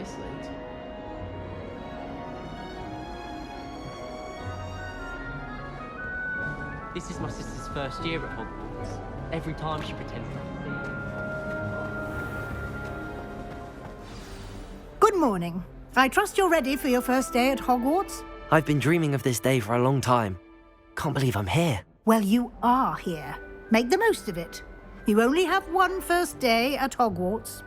bracelet. This is my sister's first year at Hogwarts. Every time she pretends to be... Good morning. I trust you're ready for your first day at Hogwarts? I've been dreaming of this day for a long time. Can't believe I'm here. Well, you are here. Make the most of it. You only have one first day at Hogwarts.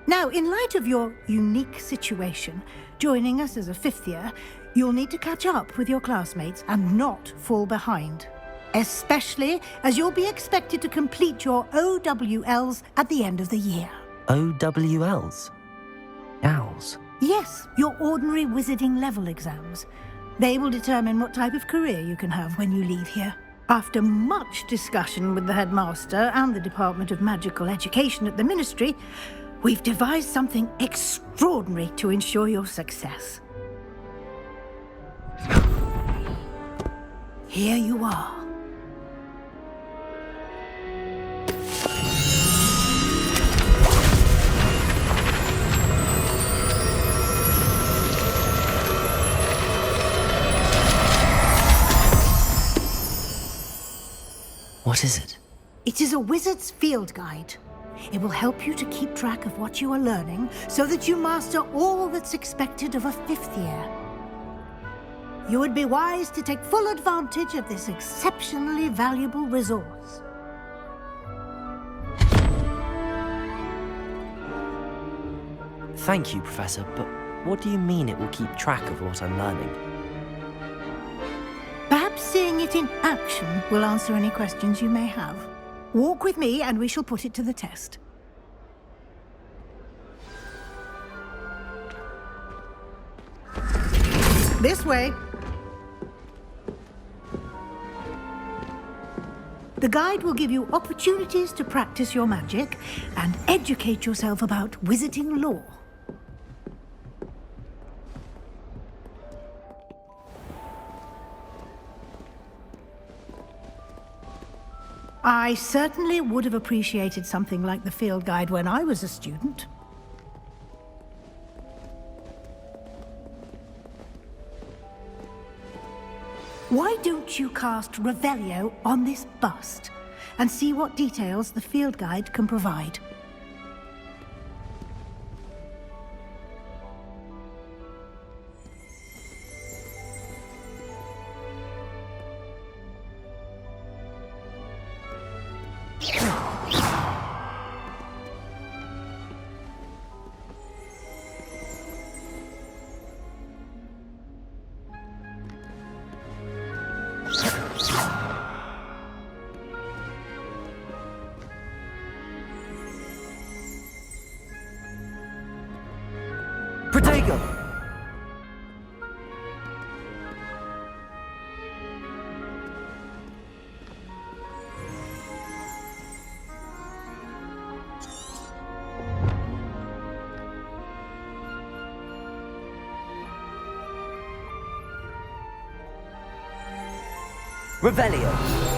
Now, in light of your unique situation, joining us as a fifth year, you'll need to catch up with your classmates and not fall behind. Especially as you'll be expected to complete your OWLs at the end of the year. OWLs? Owls? Yes, your ordinary wizarding level exams. They will determine what type of career you can have when you leave here. After much discussion with the headmaster and the Department of Magical Education at the Ministry, we've devised something extraordinary to ensure your success. Here you are. What is it? It is a wizard's field guide. It will help you to keep track of what you are learning so that you master all that's expected of a fifth year. You would be wise to take full advantage of this exceptionally valuable resource. Thank you, Professor, but what do you mean it will keep track of what I'm learning? Perhaps seeing it in action will answer any questions you may have. Walk with me and we shall put it to the test. This way. The guide will give you opportunities to practice your magic and educate yourself about wizarding lore. I certainly would have appreciated something like the field guide when I was a student. Why don't you cast Revelio on this bust and see what details the field guide can provide? Protego! Revelio!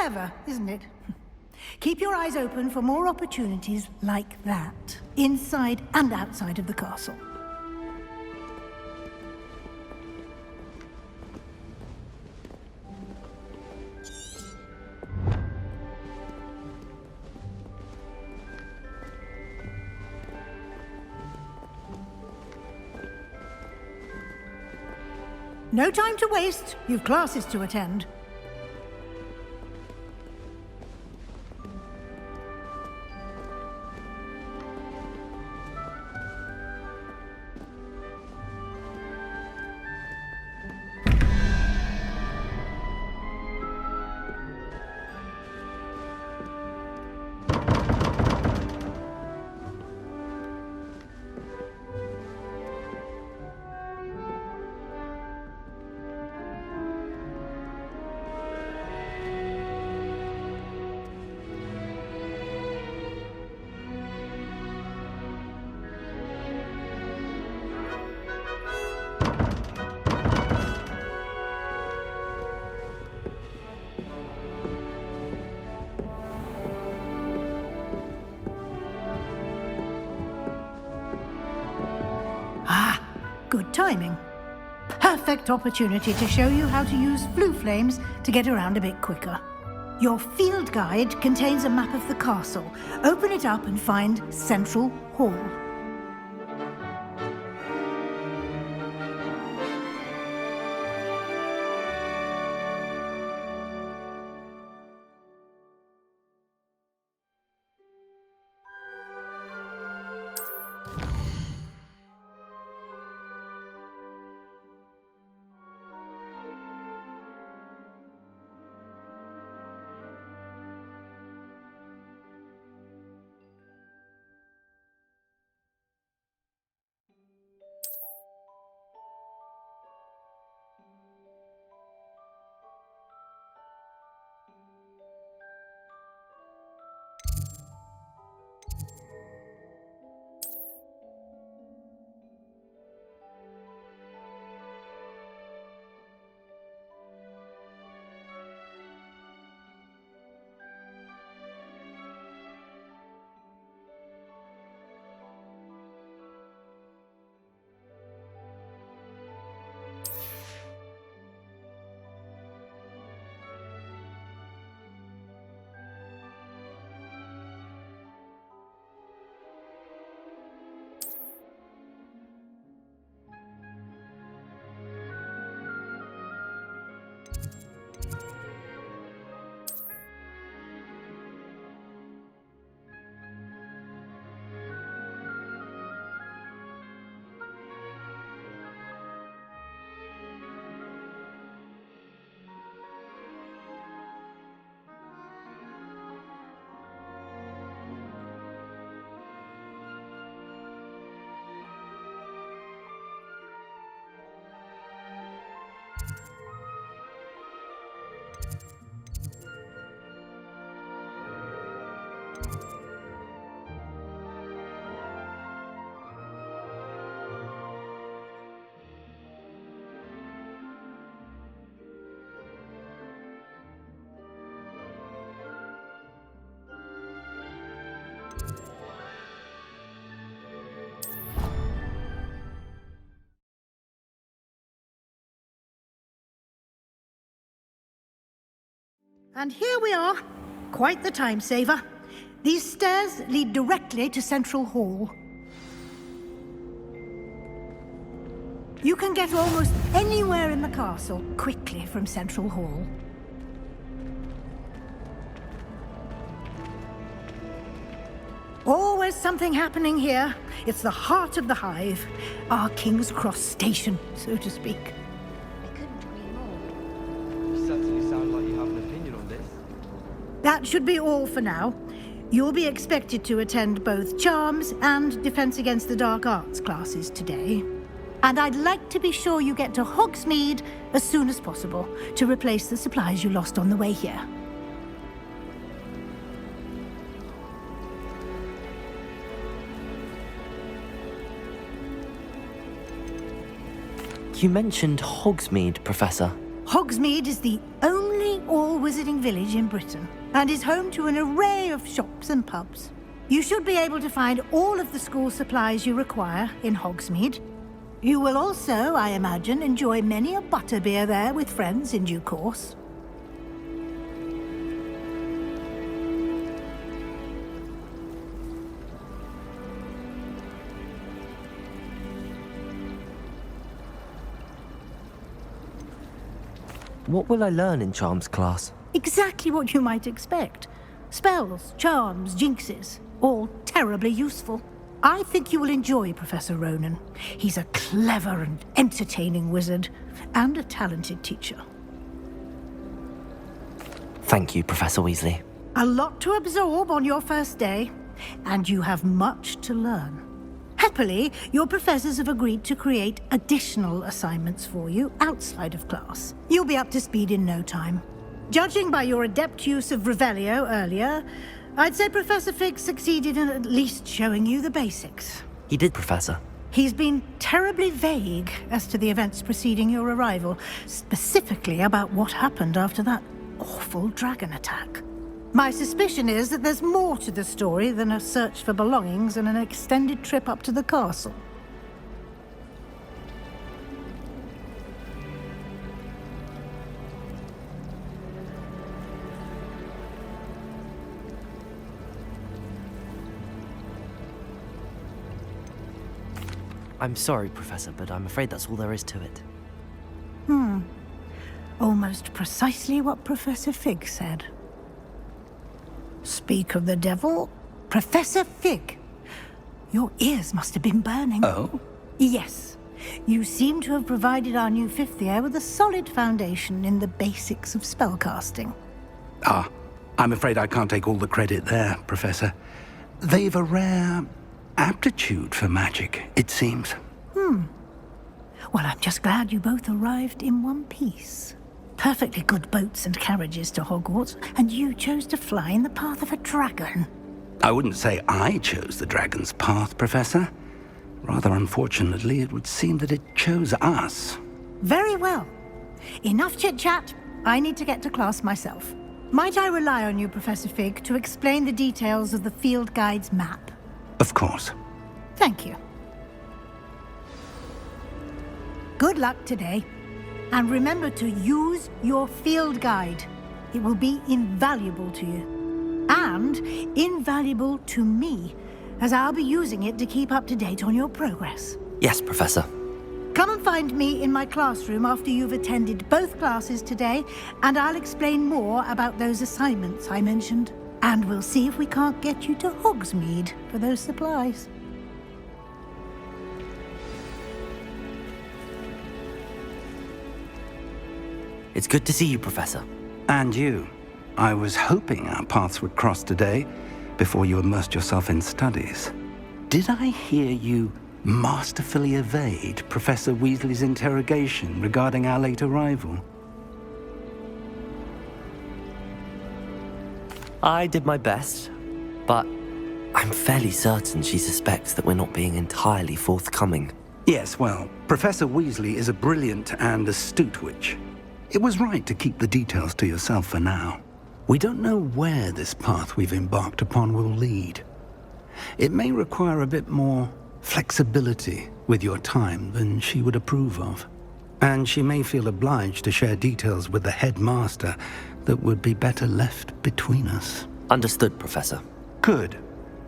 Clever, isn't it? Keep your eyes open for more opportunities like that, inside and outside of the castle. No time to waste. You've classes to attend. Good timing. Perfect opportunity to show you how to use flue flames to get around a bit quicker. Your field guide contains a map of the castle. Open it up and find Central Hall. And here we are. Quite the time saver. These stairs lead directly to Central Hall. You can get almost anywhere in the castle quickly from Central Hall. Always something happening here. It's the heart of the hive. Our King's Cross station, so to speak. I couldn't agree more. You certainly sound like you have an opinion on this. That should be all for now. You'll be expected to attend both Charms and Defense Against the Dark Arts classes today. And I'd like to be sure you get to Hogsmeade as soon as possible to replace the supplies you lost on the way here. You mentioned Hogsmeade, Professor. Hogsmeade is the only all wizarding village in Britain and is home to an array of shops and pubs. You should be able to find all of the school supplies you require in Hogsmeade. You will also, I imagine, enjoy many a butterbeer there with friends in due course. What will I learn in Charms class? Exactly what you might expect. Spells, charms, jinxes, all terribly useful. I think you will enjoy Professor Ronan. He's a clever and entertaining wizard, and a talented teacher. Thank you, Professor Weasley. A lot to absorb on your first day, and you have much to learn. Happily, your professors have agreed to create additional assignments for you outside of class. You'll be up to speed in no time. Judging by your adept use of Revelio earlier, I'd say Professor Fig succeeded in at least showing you the basics. He did, Professor. He's been terribly vague as to the events preceding your arrival, specifically about what happened after that awful dragon attack. My suspicion is that there's more to the story than a search for belongings and an extended trip up to the castle. I'm sorry, Professor, but I'm afraid that's all there is to it. Almost precisely what Professor Fig said. Speak of the devil, Professor Fig. Your ears must have been burning. Oh? Yes. You seem to have provided our new fifth year with a solid foundation in the basics of spellcasting. Ah, I'm afraid I can't take all the credit there, Professor. They've a rare aptitude for magic, it seems. Well, I'm just glad you both arrived in one piece. Perfectly good boats and carriages to Hogwarts, and you chose to fly in the path of a dragon. I wouldn't say I chose the dragon's path, Professor. Rather unfortunately, it would seem that it chose us. Very well. Enough chit-chat. I need to get to class myself. Might I rely on you, Professor Fig, to explain the details of the field guide's map? Of course. Thank you. Good luck today. And remember to use your field guide. It will be invaluable to you. And invaluable to me, as I'll be using it to keep up to date on your progress. Yes, Professor. Come and find me in my classroom after you've attended both classes today, and I'll explain more about those assignments I mentioned. And we'll see if we can't get you to Hogsmeade for those supplies. It's good to see you, Professor. And you. I was hoping our paths would cross today, before you immersed yourself in studies. Did I hear you masterfully evade Professor Weasley's interrogation regarding our late arrival? I did my best, but I'm fairly certain she suspects that we're not being entirely forthcoming. Yes, well, Professor Weasley is a brilliant and astute witch. It was right to keep the details to yourself for now. We don't know where this path we've embarked upon will lead. It may require a bit more flexibility with your time than she would approve of. And she may feel obliged to share details with the headmaster that would be better left between us. Understood, Professor. Good.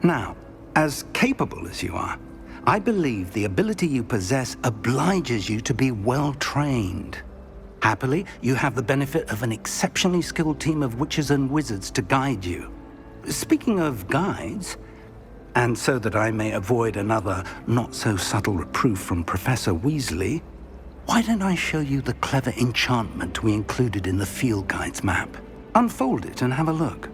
Now, as capable as you are, I believe the ability you possess obliges you to be well trained. Happily, you have the benefit of an exceptionally skilled team of witches and wizards to guide you. Speaking of guides, and so that I may avoid another not-so-subtle reproof from Professor Weasley, why don't I show you the clever enchantment we included in the field guide's map? Unfold it and have a look.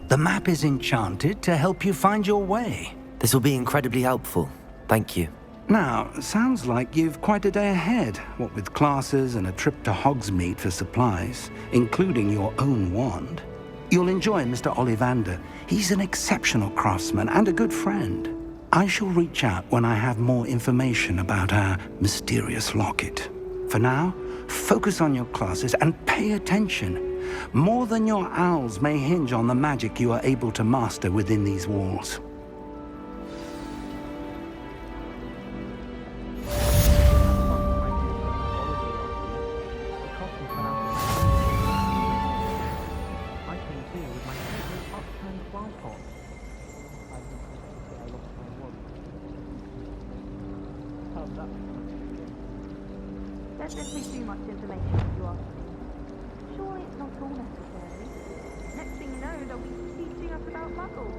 The map is enchanted to help you find your way. This will be incredibly helpful. Thank you. Now, sounds like you've quite a day ahead, what with classes and a trip to Hogsmeade for supplies, including your own wand. You'll enjoy Mr. Ollivander. He's an exceptional craftsman and a good friend. I shall reach out when I have more information about our mysterious locket. For now, focus on your classes and pay attention. More than your owls may hinge on the magic you are able to master within these walls. Don't give me too much information if you ask me. Surely it's not all necessary. Next thing you know, they'll be teaching us about muggles.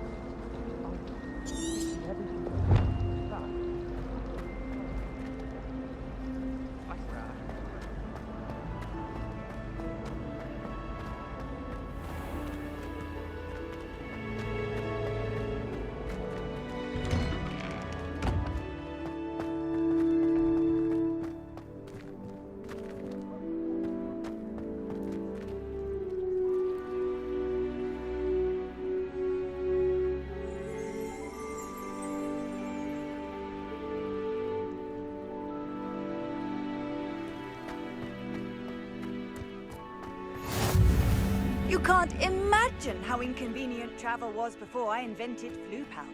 You can't imagine how inconvenient travel was before I invented flu powder.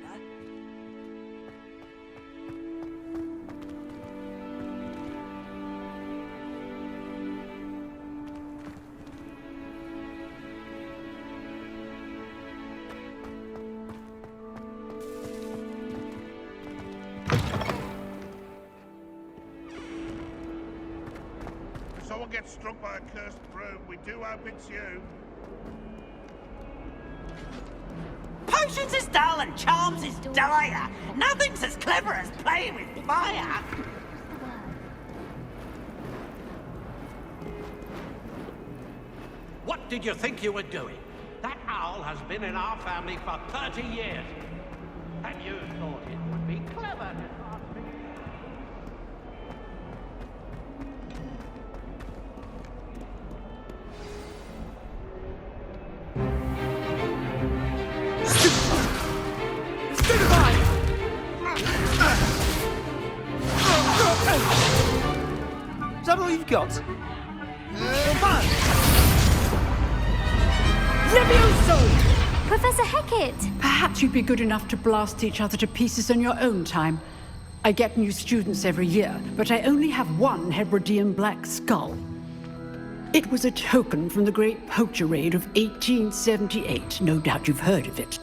If someone gets struck by a cursed broom, we do hope it's you. Potions is dull and charms is dire. Nothing's as clever as playing with fire. What did you think you were doing? That owl has been in our family for 30 years. And you thought it would be clever to ask me. Is that all you've got? Levioso! Professor Hecat! Perhaps you'd be good enough to blast each other to pieces in your own time. I get new students every year, but I only have one Hebridean black skull. It was a token from the Great Poacher Raid of 1878. No doubt you've heard of it.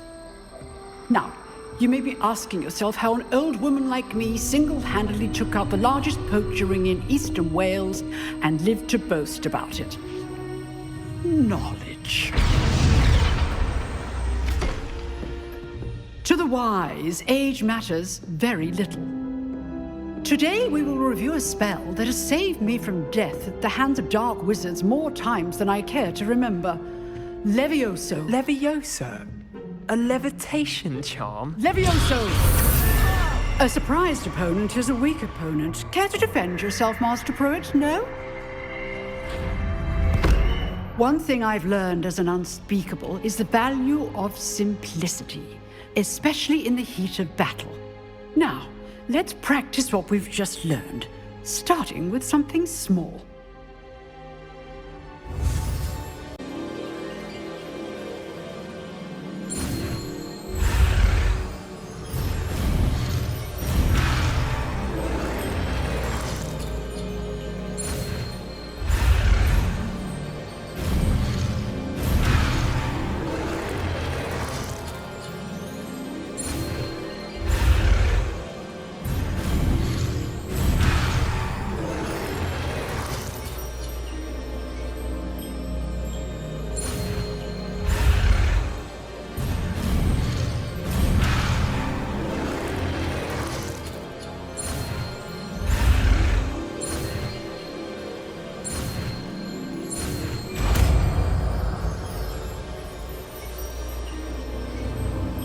Now, you may be asking yourself how an old woman like me single-handedly took out the largest poacher ring in eastern Wales and lived to boast about it. Knowledge. To the wise, age matters very little. Today we will review a spell that has saved me from death at the hands of dark wizards more times than I care to remember. Levioso. Levioso? A levitation charm? Levioso! A surprised opponent is a weak opponent. Care to defend yourself, Master Pruitt? No? One thing I've learned as an unspeakable is the value of simplicity, especially in the heat of battle. Now, let's practice what we've just learned, starting with something small.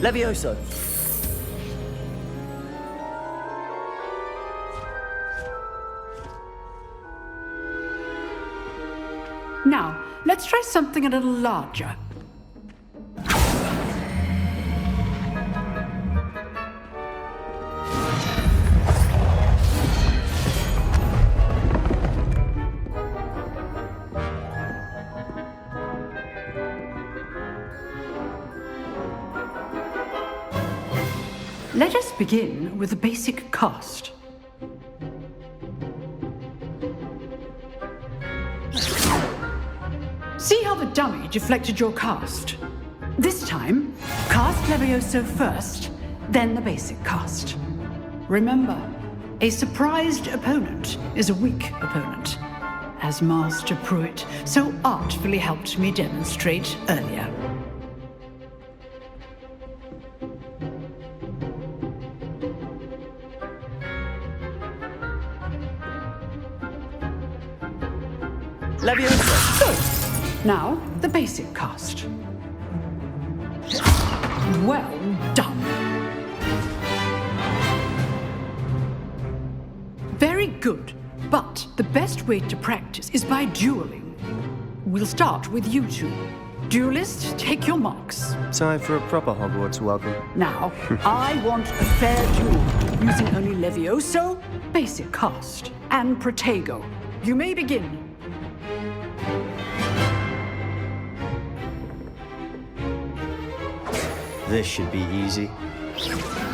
Levioso! Now, let's try something a little larger. Let us begin with the basic cast. See how the dummy deflected your cast? This time, cast Levioso first, then the basic cast. Remember, a surprised opponent is a weak opponent, as Master Pruitt so artfully helped me demonstrate earlier. Leviosa! Good. Now, the basic cast. Well done. Very good. But the best way to practice is by dueling. We'll start with you two. Duelists, take your marks. Time for a proper Hogwarts welcome. Now, I want a fair duel, using only Levioso, basic cast, and Protego. You may begin. This should be easy.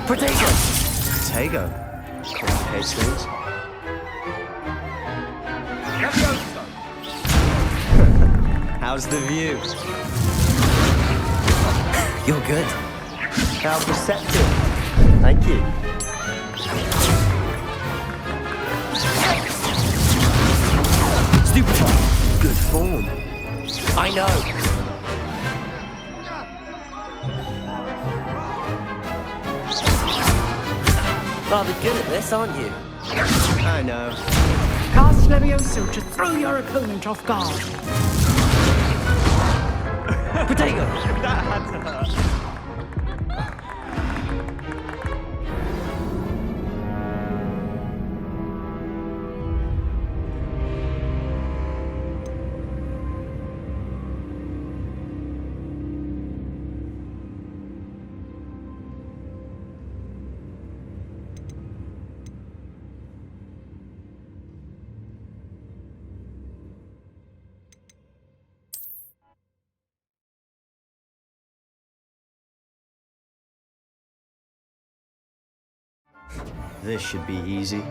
Protego! Protego? Complicates things. How's the view? You're good. How perceptive. Thank you. Stupefy! Good form. I know. Rather good at this, aren't you? I know. Cast Levioso to throw your opponent off guard. Protego! That had to hurt. This should be easy.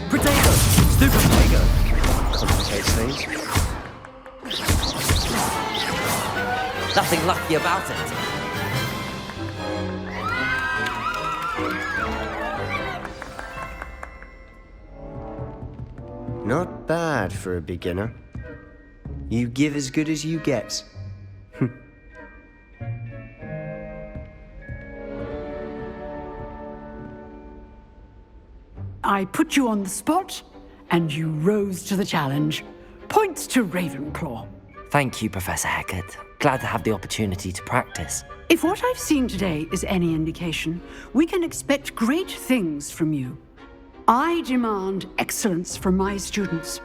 Protego! Stupid Protego! Complicates things. Nothing lucky about it. Not bad for a beginner. You give as good as you get. I put you on the spot, and you rose to the challenge. Points to Ravenclaw. Thank you, Professor Hecat. Glad to have the opportunity to practice. If what I've seen today is any indication, we can expect great things from you. I demand excellence from my students.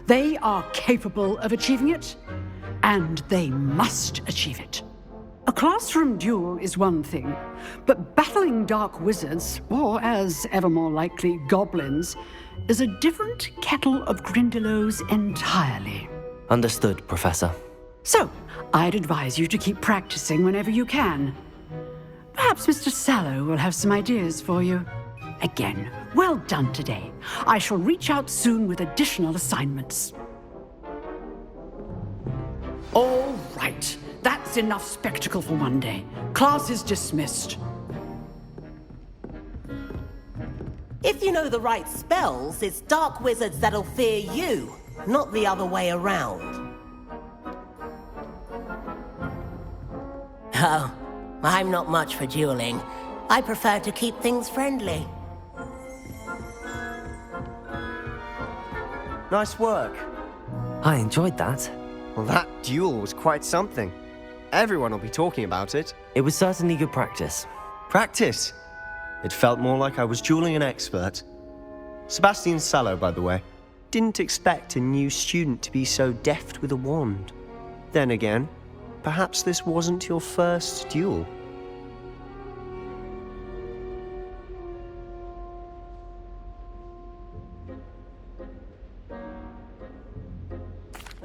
They are capable of achieving it, and they must achieve it. A classroom duel is one thing, but battling dark wizards, or as ever more likely, goblins, is a different kettle of Grindylows entirely. Understood, Professor. So, I'd advise you to keep practicing whenever you can. Perhaps Mr. Sallow will have some ideas for you. Again, well done today. I shall reach out soon with additional assignments. All right. That's enough spectacle for one day. Class is dismissed. If you know the right spells, it's dark wizards that'll fear you, not the other way around. Oh, I'm not much for dueling. I prefer to keep things friendly. Nice work. I enjoyed that. Well, that duel was quite something. Everyone will be talking about it. It was certainly good practice. Practice? It felt more like I was dueling an expert. Sebastian Sallow, by the way. Didn't expect a new student to be so deft with a wand. Then again, perhaps this wasn't your first duel.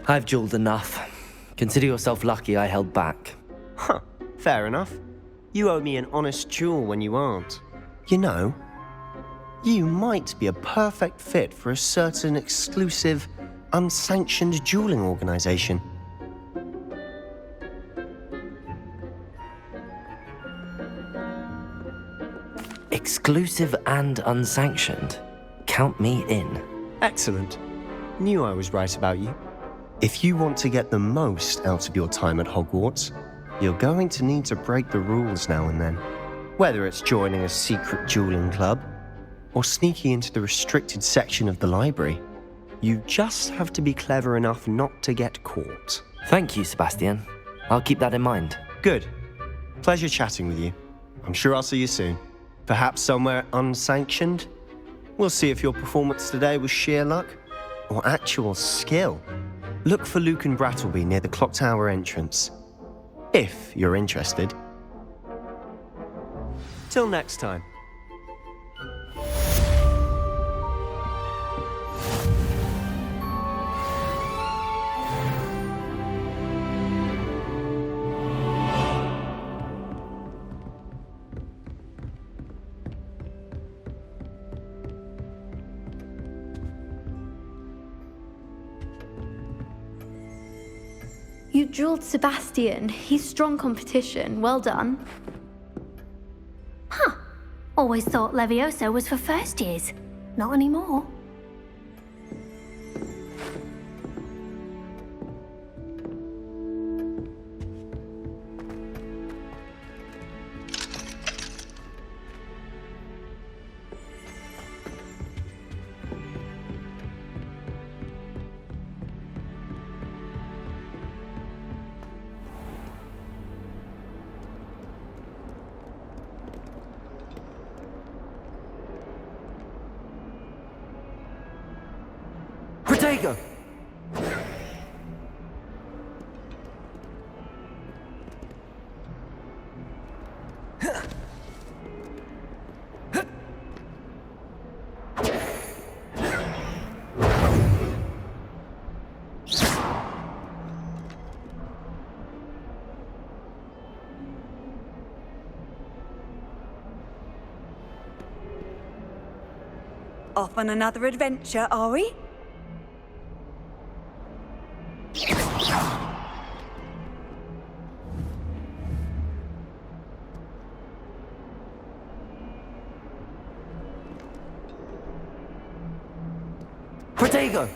I've dueled enough. Consider yourself lucky I held back. Huh, fair enough. You owe me an honest duel when you aren't. You know, you might be a perfect fit for a certain exclusive, unsanctioned dueling organization. Exclusive and unsanctioned. Count me in. Excellent. Knew I was right about you. If you want to get the most out of your time at Hogwarts, you're going to need to break the rules now and then. Whether it's joining a secret dueling club, or sneaking into the restricted section of the library, you just have to be clever enough not to get caught. Thank you, Sebastian. I'll keep that in mind. Good. Pleasure chatting with you. I'm sure I'll see you soon. Perhaps somewhere unsanctioned? We'll see if your performance today was sheer luck, or actual skill. Look for Luke and Brattleby near the clock tower entrance. If you're interested. Till next time. You dueled Sebastian. He's strong competition. Well done. Huh. Always thought Levioso was for first years. Not anymore. Protego! Off on another adventure, are we? Protego!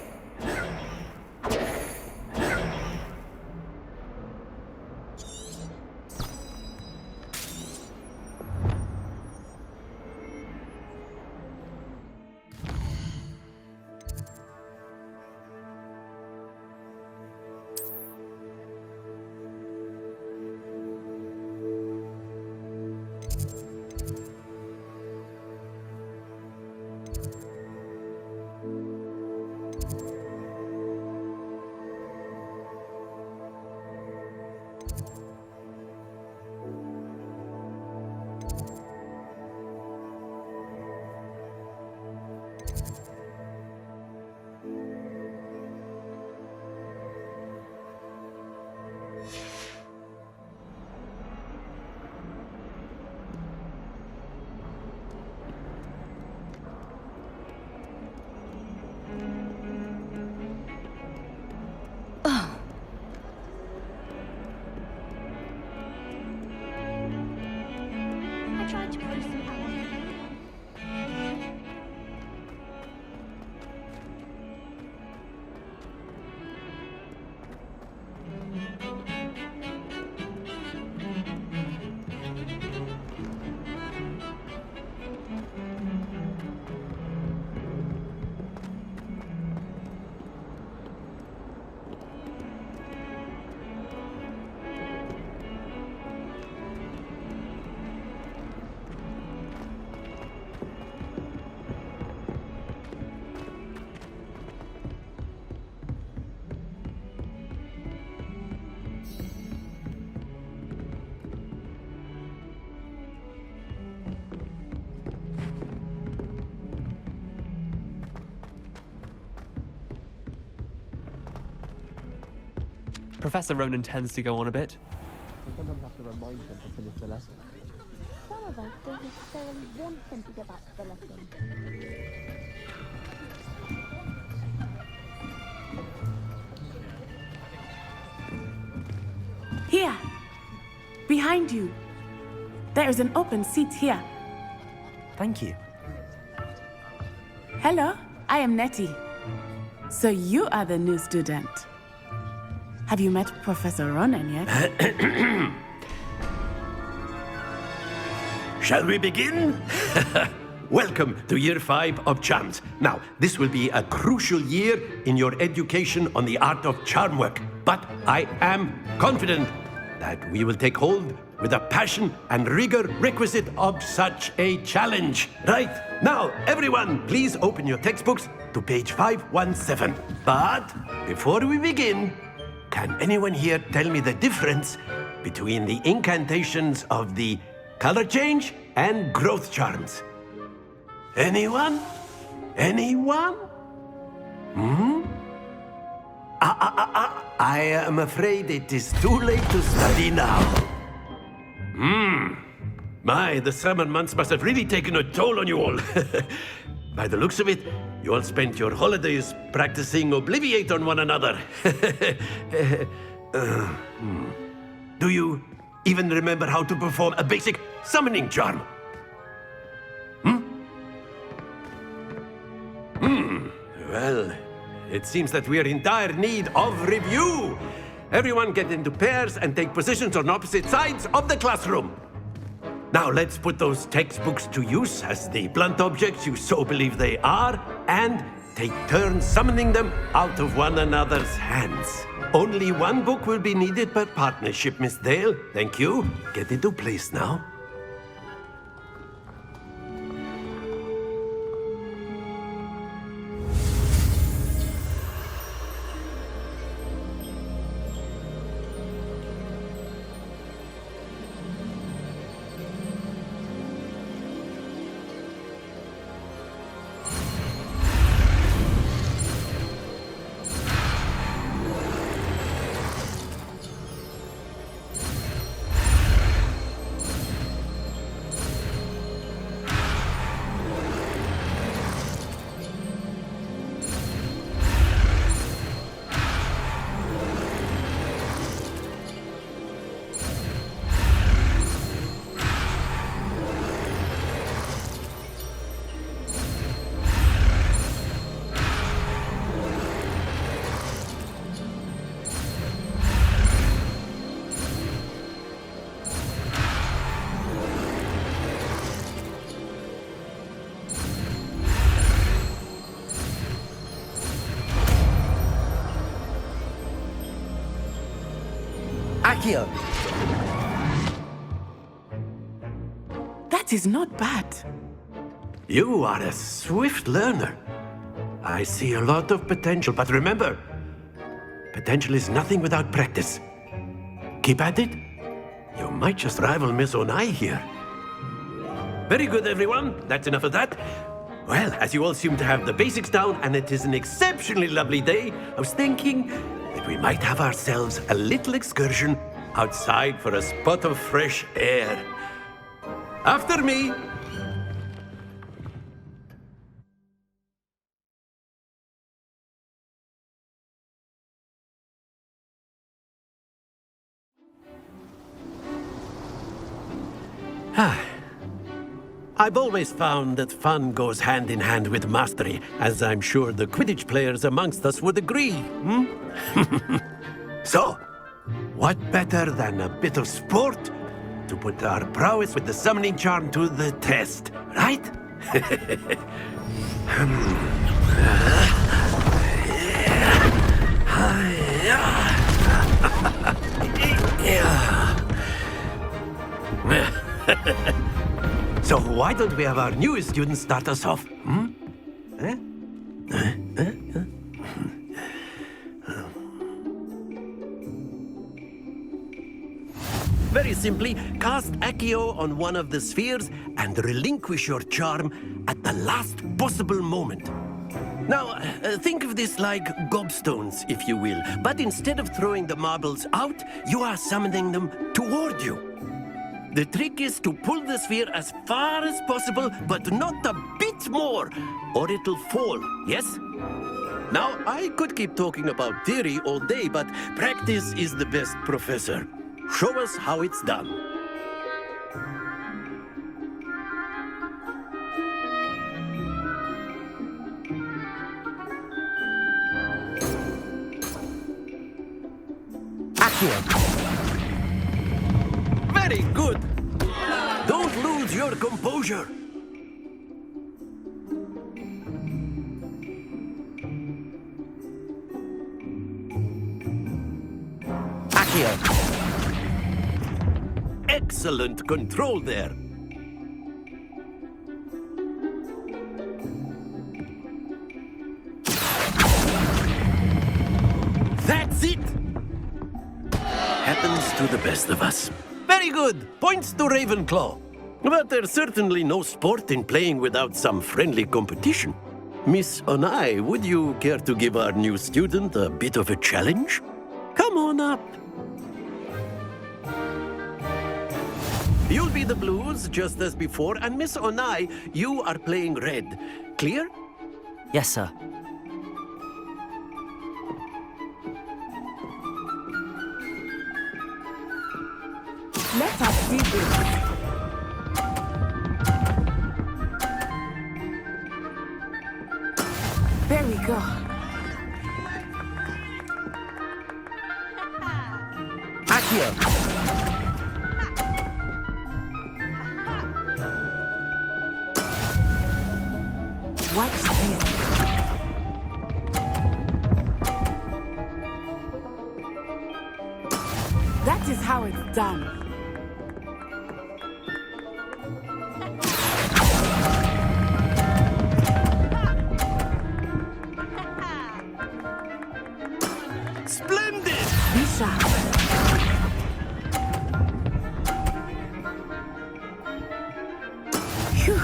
Professor Ronan tends to go on a bit. I sometimes have to remind him to finish the lesson. Some of us don't necessarily want him to get back to the lesson. Here! Behind you! There is an open seat here. Thank you. Hello, I am Nettie. So you are the new student. Have you met Professor Ronan yet? Shall we begin? Welcome to Year 5 of Charms. Now, this will be a crucial year in your education on the art of charm work. But I am confident that we will take hold with the passion and rigor requisite of such a challenge. Right, now, everyone, please open your textbooks to page 517. But before we begin, can anyone here tell me the difference between the incantations of the color change and growth charms? Anyone? Anyone? I am afraid it is too late to study now. My, the summer months must have really taken a toll on you all. By the looks of it, you all spent your holidays practicing Obliviate on one another. Do you even remember how to perform a basic summoning charm? Well, it seems that we are in dire need of review. Everyone get into pairs and take positions on opposite sides of the classroom. Now let's put those textbooks to use as the blunt objects you so believe they are, and take turns summoning them out of one another's hands. Only one book will be needed per partnership, Miss Dale. Thank you. Get into place now. Akio! That is not bad. You are a swift learner. I see a lot of potential, but remember, potential is nothing without practice. Keep at it. You might just rival Miss Onai here. Very good, everyone. That's enough of that. Well, as you all seem to have the basics down, and it is an exceptionally lovely day, I was thinking that we might have ourselves a little excursion outside for a spot of fresh air. After me. I've always found that fun goes hand in hand with mastery, as I'm sure the Quidditch players amongst us would agree. So, what better than a bit of sport to put our prowess with the summoning charm to the test, right? So why don't we have our newest student start us off? Very simply, cast Accio on one of the spheres and relinquish your charm at the last possible moment. Now, think of this like gobstones, if you will. But instead of throwing the marbles out, you are summoning them toward you. The trick is to pull the sphere as far as possible, but not a bit more, or it'll fall, yes? Now, I could keep talking about theory all day, but practice is the best professor. Show us how it's done. Very good. Don't lose your composure. Excellent control there. That's it. Happens to the best of us. Very good. Points to Ravenclaw. But there's certainly no sport in playing without some friendly competition. Miss Onai, would you care to give our new student a bit of a challenge? Come on up. You'll be the blues, just as before, and Miss Onai, you are playing red. Clear? Yes, sir. Let us see this. There we go. Accio. Watch this. That is how it's done. Splendid! Be sharp. Phew.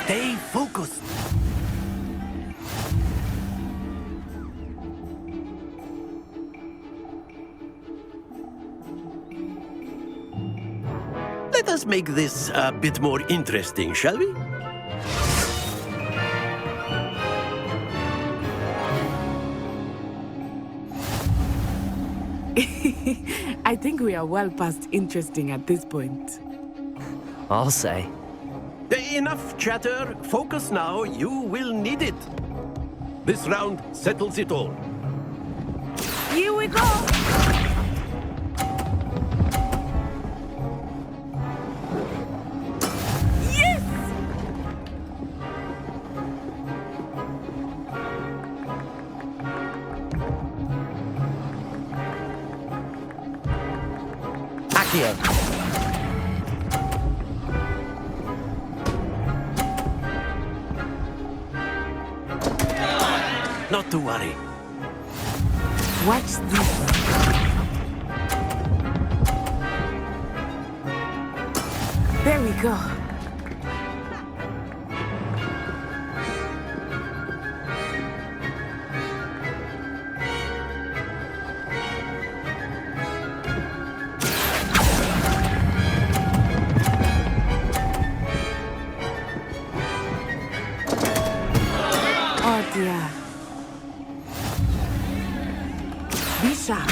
Stay focused. Let us make this a bit more interesting, shall we? I think we are well past interesting at this point. I'll say. Enough chatter. Focus now. You will need it. This round settles it all. Here we go! Yes! Accio. Not to worry. Watch this. There we go. Oh dear. Be sharp.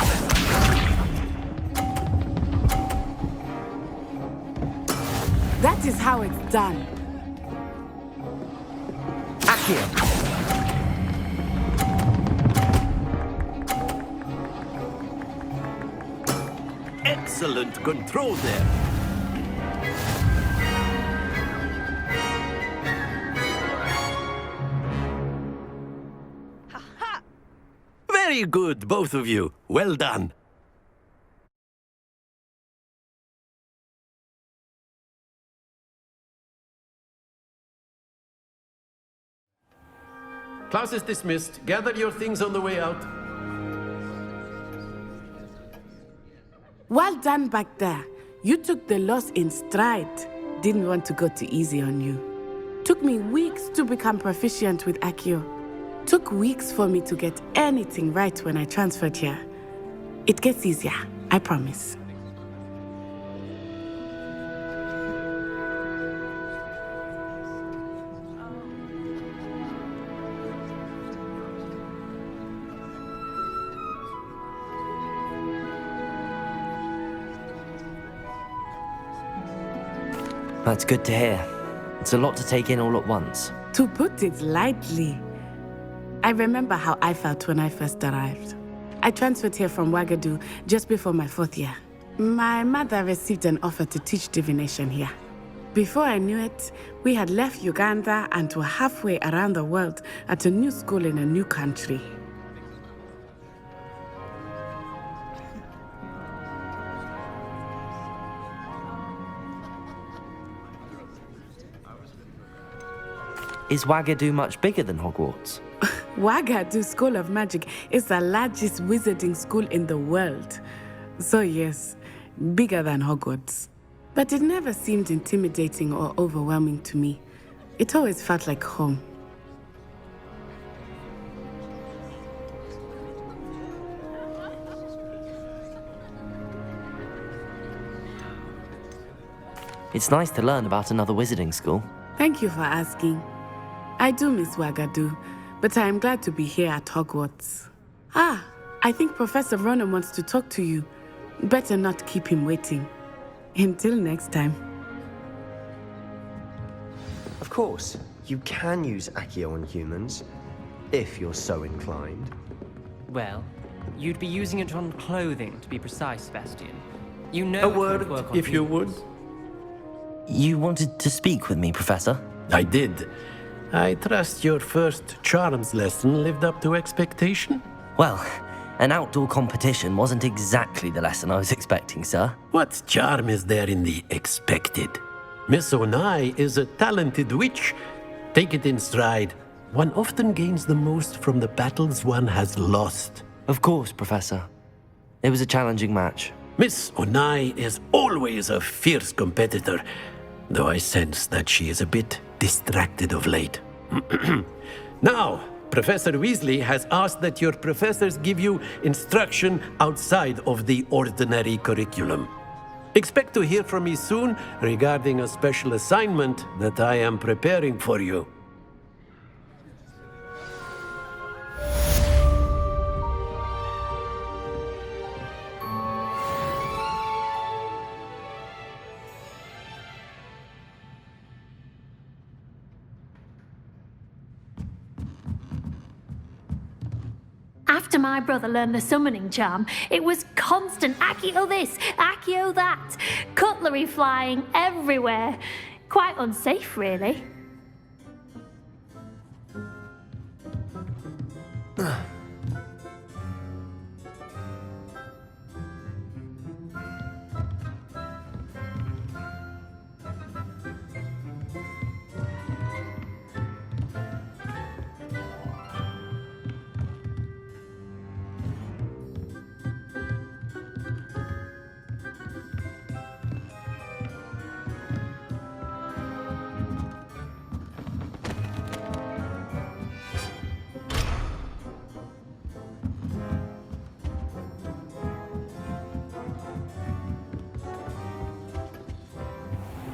That is how it's done. Accio. Excellent control there. Very good, both of you. Well done. Class is dismissed. Gather your things on the way out. Well done back there. You took the loss in stride. Didn't want to go too easy on you. Took me weeks to become proficient with Accio. Took weeks for me to get anything right when I transferred here. It gets easier, I promise. That's good to hear. It's a lot to take in all at once. To put it lightly, I remember how I felt when I first arrived. I transferred here from Wagadu just before my 4th year. My mother received an offer to teach divination here. Before I knew it, we had left Uganda and were halfway around the world at a new school in a new country. Is Wagadu much bigger than Hogwarts? Wagadu School of Magic is the largest wizarding school in the world. So yes, bigger than Hogwarts. But it never seemed intimidating or overwhelming to me. It always felt like home. It's nice to learn about another wizarding school. Thank you for asking. I do miss Wagadu, but I am glad to be here at Hogwarts. Ah, I think Professor Ronan wants to talk to you. Better not keep him waiting. Until next time. Of course, you can use Accio on humans, if you're so inclined. Well, you'd be using it on clothing, to be precise, Sebastian. You know A it won't word, work on if you would. humans. You wanted to speak with me, Professor? I did. I trust your first charms lesson lived up to expectation? Well, an outdoor competition wasn't exactly the lesson I was expecting, sir. What charm is there in the expected? Miss Onai is a talented witch. Take it in stride. One often gains the most from the battles one has lost. Of course, Professor. It was a challenging match. Miss Onai is always a fierce competitor, though I sense that she is a bit distracted of late. Now, Professor Weasley has asked that your professors give you instruction outside of the ordinary curriculum. Expect to hear from me soon regarding a special assignment that I am preparing for you. After my brother learned the summoning charm, it was constant Accio this, Accio that, cutlery flying everywhere. Quite unsafe, really.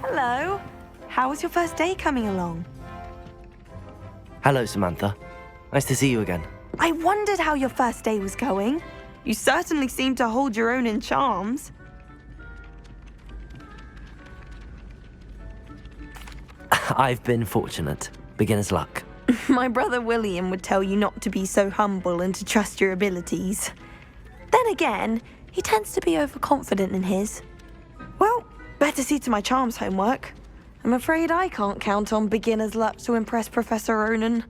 Hello. How was your first day coming along? Hello, Samantha. Nice to see you again. I wondered how your first day was going. You certainly seem to hold your own in charms. I've been fortunate. Beginner's luck. My brother William would tell you not to be so humble and to trust your abilities. Then again, he tends to be overconfident in his. Well, better see to my charms homework. I'm afraid I can't count on beginner's luck to impress Professor Ronan.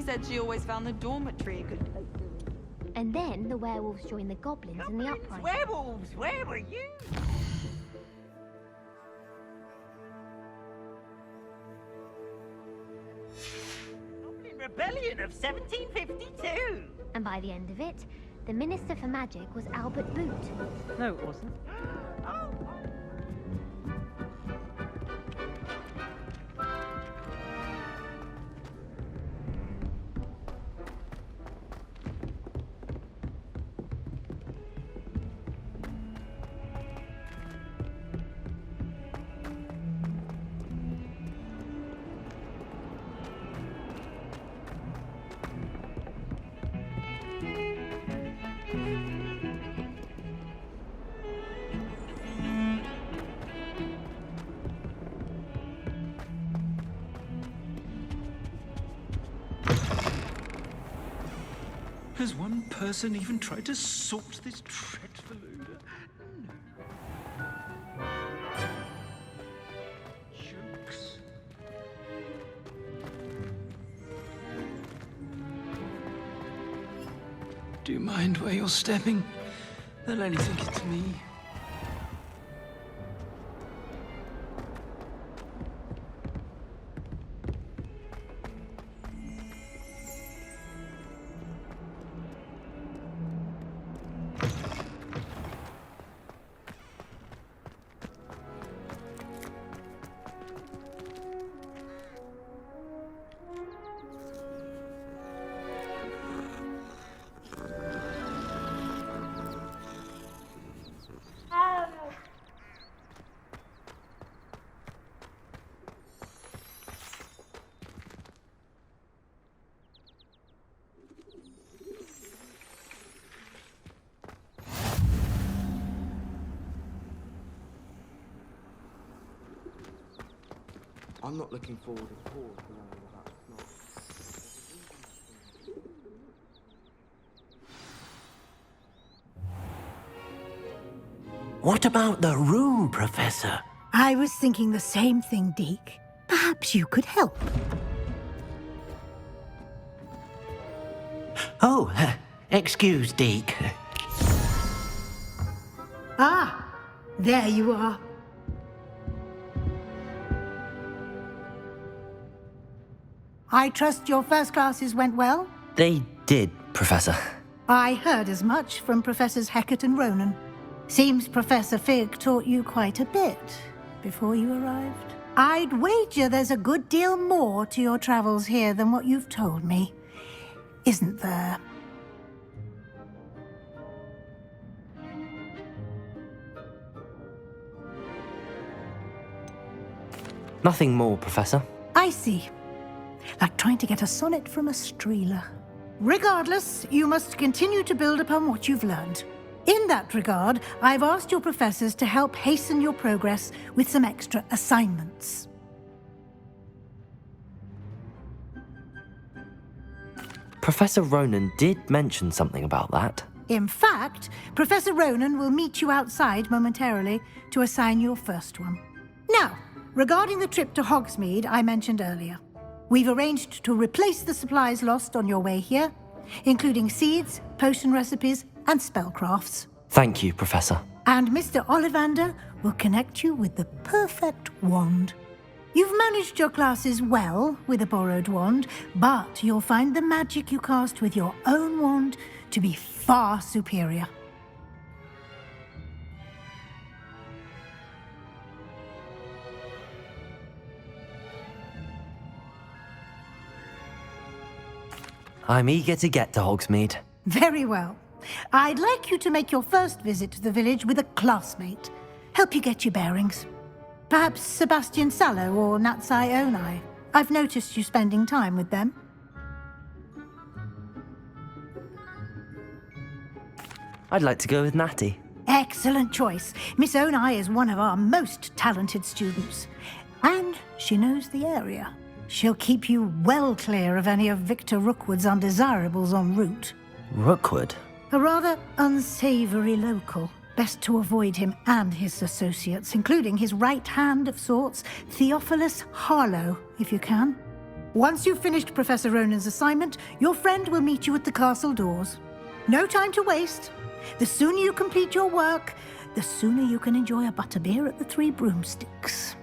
said she always found the dormitory a good place to live. And then the werewolves joined the goblins in the uprising. Werewolves, where were you? Goblin Rebellion of 1752. And by the end of it, the Minister for Magic was Albert Boot. No, it wasn't. Has one person even tried to sort this dreadful odor? No. Jokes. Do you mind where you're stepping? They'll only think it's me. I'm not looking forward at all to knowing about it. What about the room, Professor? I was thinking the same thing, Deke. Perhaps you could help. Oh, excuse, Deke. Ah, there you are. I trust your first classes went well? They did, Professor. I heard as much from Professors Hecat and Ronan. Seems Professor Fig taught you quite a bit before you arrived. I'd wager there's a good deal more to your travels here than what you've told me. Isn't there? Nothing more, Professor. I see. Like trying to get a sonnet from a streeler. Regardless, you must continue to build upon what you've learned. In that regard, I've asked your professors to help hasten your progress with some extra assignments. Professor Ronan did mention something about that. In fact, Professor Ronan will meet you outside momentarily to assign your first one. Now, regarding the trip to Hogsmeade I mentioned earlier, we've arranged to replace the supplies lost on your way here, including seeds, potion recipes, and spellcrafts. Thank you, Professor. And Mr. Ollivander will connect you with the perfect wand. You've managed your classes well with a borrowed wand, but you'll find the magic you cast with your own wand to be far superior. I'm eager to get to Hogsmeade. Very well. I'd like you to make your first visit to the village with a classmate. Help you get your bearings. Perhaps Sebastian Sallow or Natsai Onai. I've noticed you spending time with them. I'd like to go with Natty. Excellent choice. Miss Onai is one of our most talented students. And she knows the area. She'll keep you well clear of any of Victor Rookwood's undesirables en route. Rookwood? A rather unsavory local. Best to avoid him and his associates, including his right hand of sorts, Theophilus Harlow, if you can. Once you've finished Professor Ronan's assignment, your friend will meet you at the castle doors. No time to waste. The sooner you complete your work, the sooner you can enjoy a butterbeer at the Three Broomsticks.